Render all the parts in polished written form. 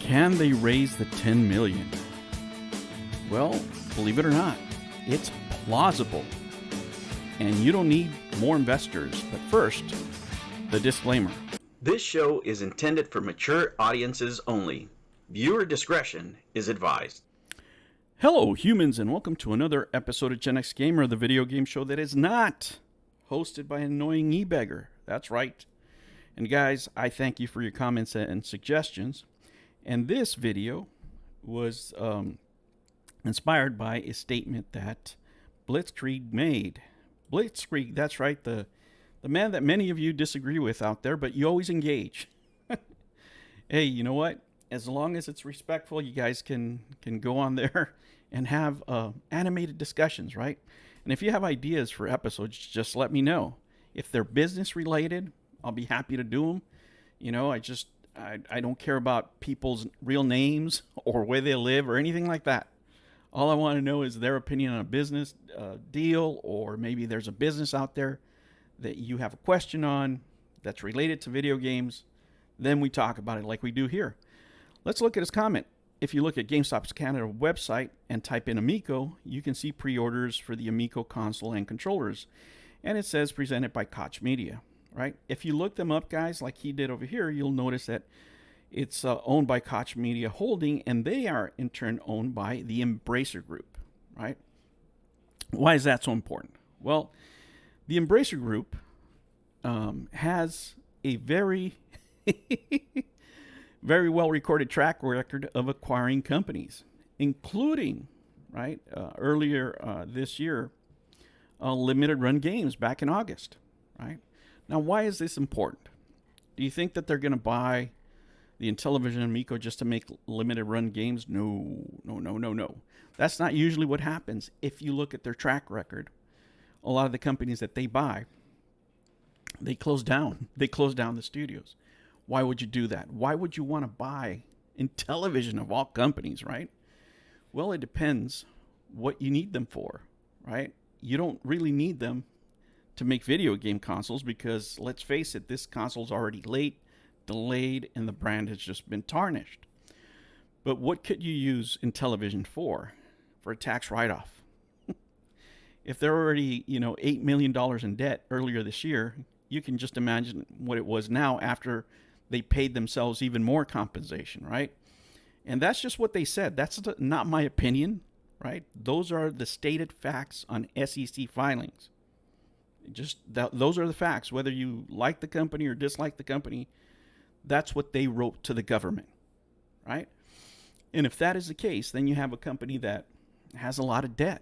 Can they raise the 10 million? Well, believe it or not, it's plausible. And you don't need more investors. But first, the disclaimer. This show is intended for mature audiences only. Viewer discretion is advised. Hello, humans, and welcome to another episode of Gen X Gamer, the video game show that is not hosted by an annoying e-beggar. That's right. And guys, I thank you for your comments and suggestions. And this video was inspired by a statement that Blitzkrieg made. Blitzkrieg, that's right, the man that many of you disagree with out there, but you always engage. Hey, you know what? As long as it's respectful, you guys can go on there and have animated discussions, right? And if you have ideas for episodes, just let me know. If they're business related, I'll be happy to do them. You know, I don't care about people's real names or where they live or anything like that. All I want to know is their opinion on a business deal, or maybe there's a business out there that you have a question on that's related to video games. Then we talk about it like we do here. Let's look at his comment. If you look at GameStop's Canada website and type in Amico, you can see pre-orders for the Amico console and controllers. And it says presented by Koch Media, right? If you look them up, guys, like he did over here, you'll notice that it's owned by Koch Media Holding, and they are in turn owned by the Embracer Group, right? Why is that so important? Well, the Embracer Group has a very, very well-recorded track record of acquiring companies, including, right, earlier this year, Limited Run Games back in August, right? Now, why is this important? Do you think that they're going to buy the Intellivision Amico just to make limited run games? No. That's not usually what happens. If you look at their track record, a lot of the companies that they buy, they close down. They close down the studios. Why would you do that? Why would you want to buy Intellivision of all companies, right? Well, it depends what you need them for, right? You don't really need them to make video game consoles because, let's face it, this console's already late, delayed, and the brand has just been tarnished. But what could you use Intellivision for? For a tax write-off. If they're already, $8 million in debt earlier this year, you can just imagine what it was now after they paid themselves even more compensation, right? And that's just what they said. That's not my opinion, right? Those are the stated facts on SEC filings. Those are the facts. Whether you like the company or dislike the company, that's what they wrote to the government, right? And if that is the case, then you have a company that has a lot of debt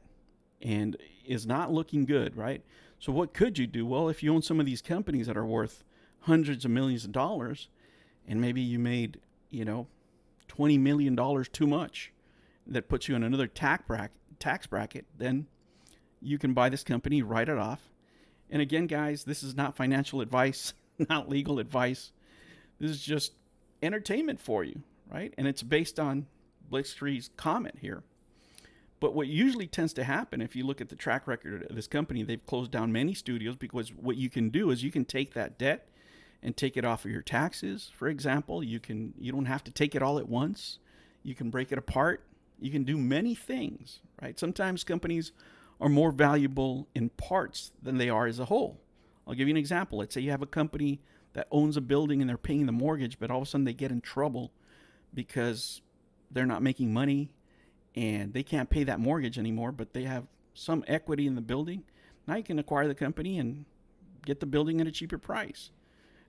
and is not looking good, right? So what could you do? Well, if you own some of these companies that are worth hundreds of millions of dollars, and maybe you made, $20 million too much, that puts you in another tax bracket, then you can buy this company, write it off. And again, guys, this is not financial advice, not legal advice. This is just entertainment for you, right? And it's based on Blitzkrieg's comment here. But what usually tends to happen, if you look at the track record of this company, they've closed down many studios because what you can do is you can take that debt and take it off of your taxes. For example, you don't have to take it all at once. You can break it apart. You can do many things, right? Sometimes companies are more valuable in parts than they are as a whole. I'll give you an example. Let's say you have a company that owns a building and they're paying the mortgage, but all of a sudden they get in trouble because they're not making money and they can't pay that mortgage anymore, but they have some equity in the building. Now you can acquire the company and get the building at a cheaper price.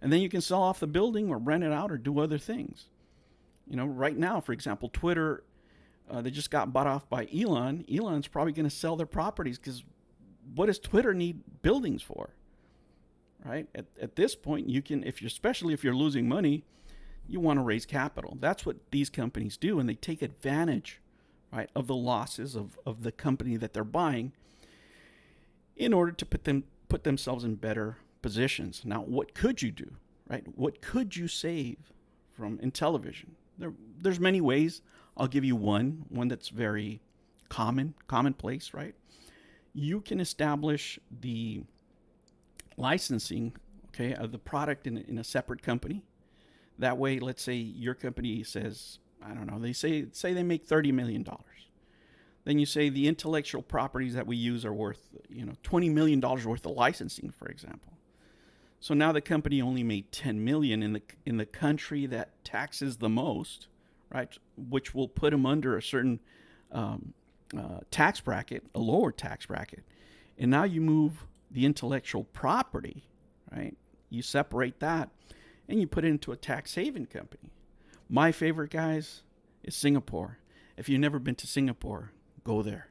And then you can sell off the building or rent it out or do other things. Right now, for example, Twitter, they just got bought off by Elon. Elon's probably going to sell their properties because what does Twitter need buildings for? Right? At this point, you can, especially if you're losing money, you want to raise capital. That's what these companies do, and they take advantage, right, of the losses of the company that they're buying in order to put themselves in better positions. Now, what could you do, right? What could you save from Intellivision? There's many ways. I'll give you one that's very commonplace, right? You can establish the licensing, of the product in a separate company. That way, let's say your company says, I don't know, they say they make $30 million. Then you say the intellectual properties that we use are worth, $20 million worth of licensing, for example. So now the company only made $10 million in the country that taxes the most, right? Which will put them under a certain tax bracket, a lower tax bracket. And now you move the intellectual property, right? You separate that and you put it into a tax haven company. My favorite, guys, is Singapore. If you've never been to Singapore, go there.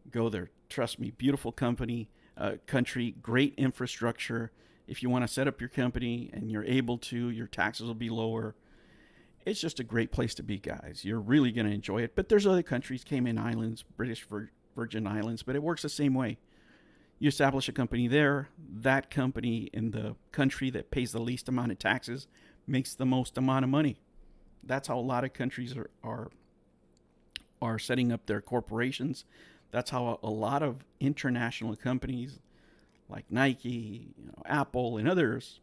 Go there. Trust me, beautiful country, great infrastructure. If you want to set up your company and you're able to, your taxes will be lower. It's just a great place to be, guys. You're really going to enjoy it. But there's other countries, Cayman Islands, British Virgin Islands, but it works the same way. You establish a company there. That company in the country that pays the least amount of taxes makes the most amount of money. That's how a lot of countries are setting up their corporations. That's how a lot of international companies like Nike, Apple, and others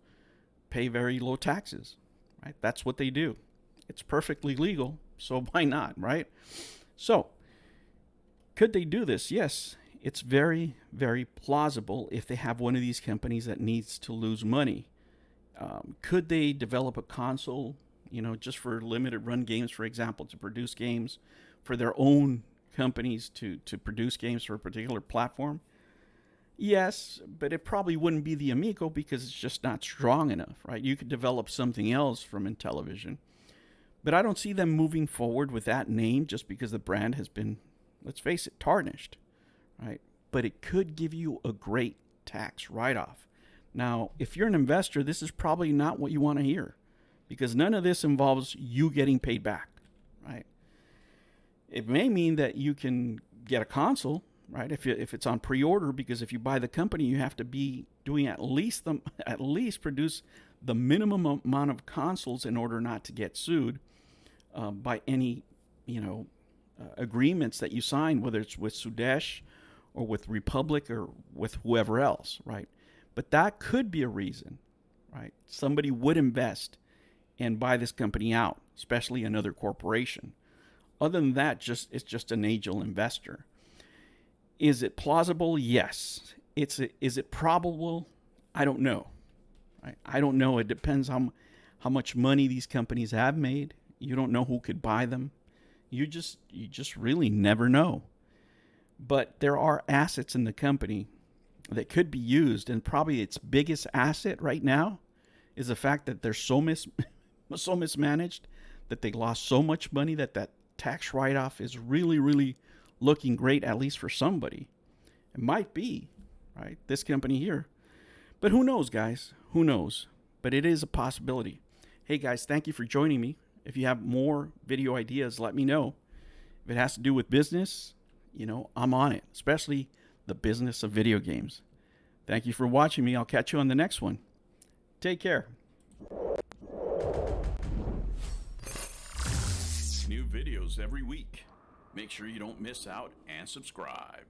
pay very low taxes, right? That's what they do. It's perfectly legal, so why not, right? So, could they do this? Yes, it's very, very plausible if they have one of these companies that needs to lose money. Could they develop a console, just for limited run games, for example, to produce games for their own companies to produce games for a particular platform? Yes, but it probably wouldn't be the Amico because it's just not strong enough, right? You could develop something else from Intellivision. But I don't see them moving forward with that name just because the brand has been, let's face it, tarnished, right? But it could give you a great tax write-off. Now, if you're an investor, this is probably not what you want to hear because none of this involves you getting paid back, right? It may mean that you can get a console, right? If it's on pre-order, because if you buy the company, you have to be doing at least produce the minimum amount of consoles in order not to get sued by any agreements that you sign, whether it's with Sudesh or with Republic or with whoever else, right? But that could be a reason, right? Somebody would invest and buy this company out, especially another corporation. Other than that, it's just an angel investor. Is it plausible? Yes. Is it probable? I don't know. Right? I don't know. It depends how much money these companies have made. You don't know who could buy them. You just really never know. But there are assets in the company that could be used, and probably its biggest asset right now is the fact that they're so mismanaged that they lost so much money that tax write-off is really, really looking great, at least for somebody. It might be, right? This company here. But who knows, guys? Who knows? But it is a possibility. Hey, guys, thank you for joining me. If you have more video ideas, let me know. If it has to do with business, I'm on it, especially the business of video games. Thank you for watching me. I'll catch you on the next one. Take care. New videos every week. Make sure you don't miss out and subscribe.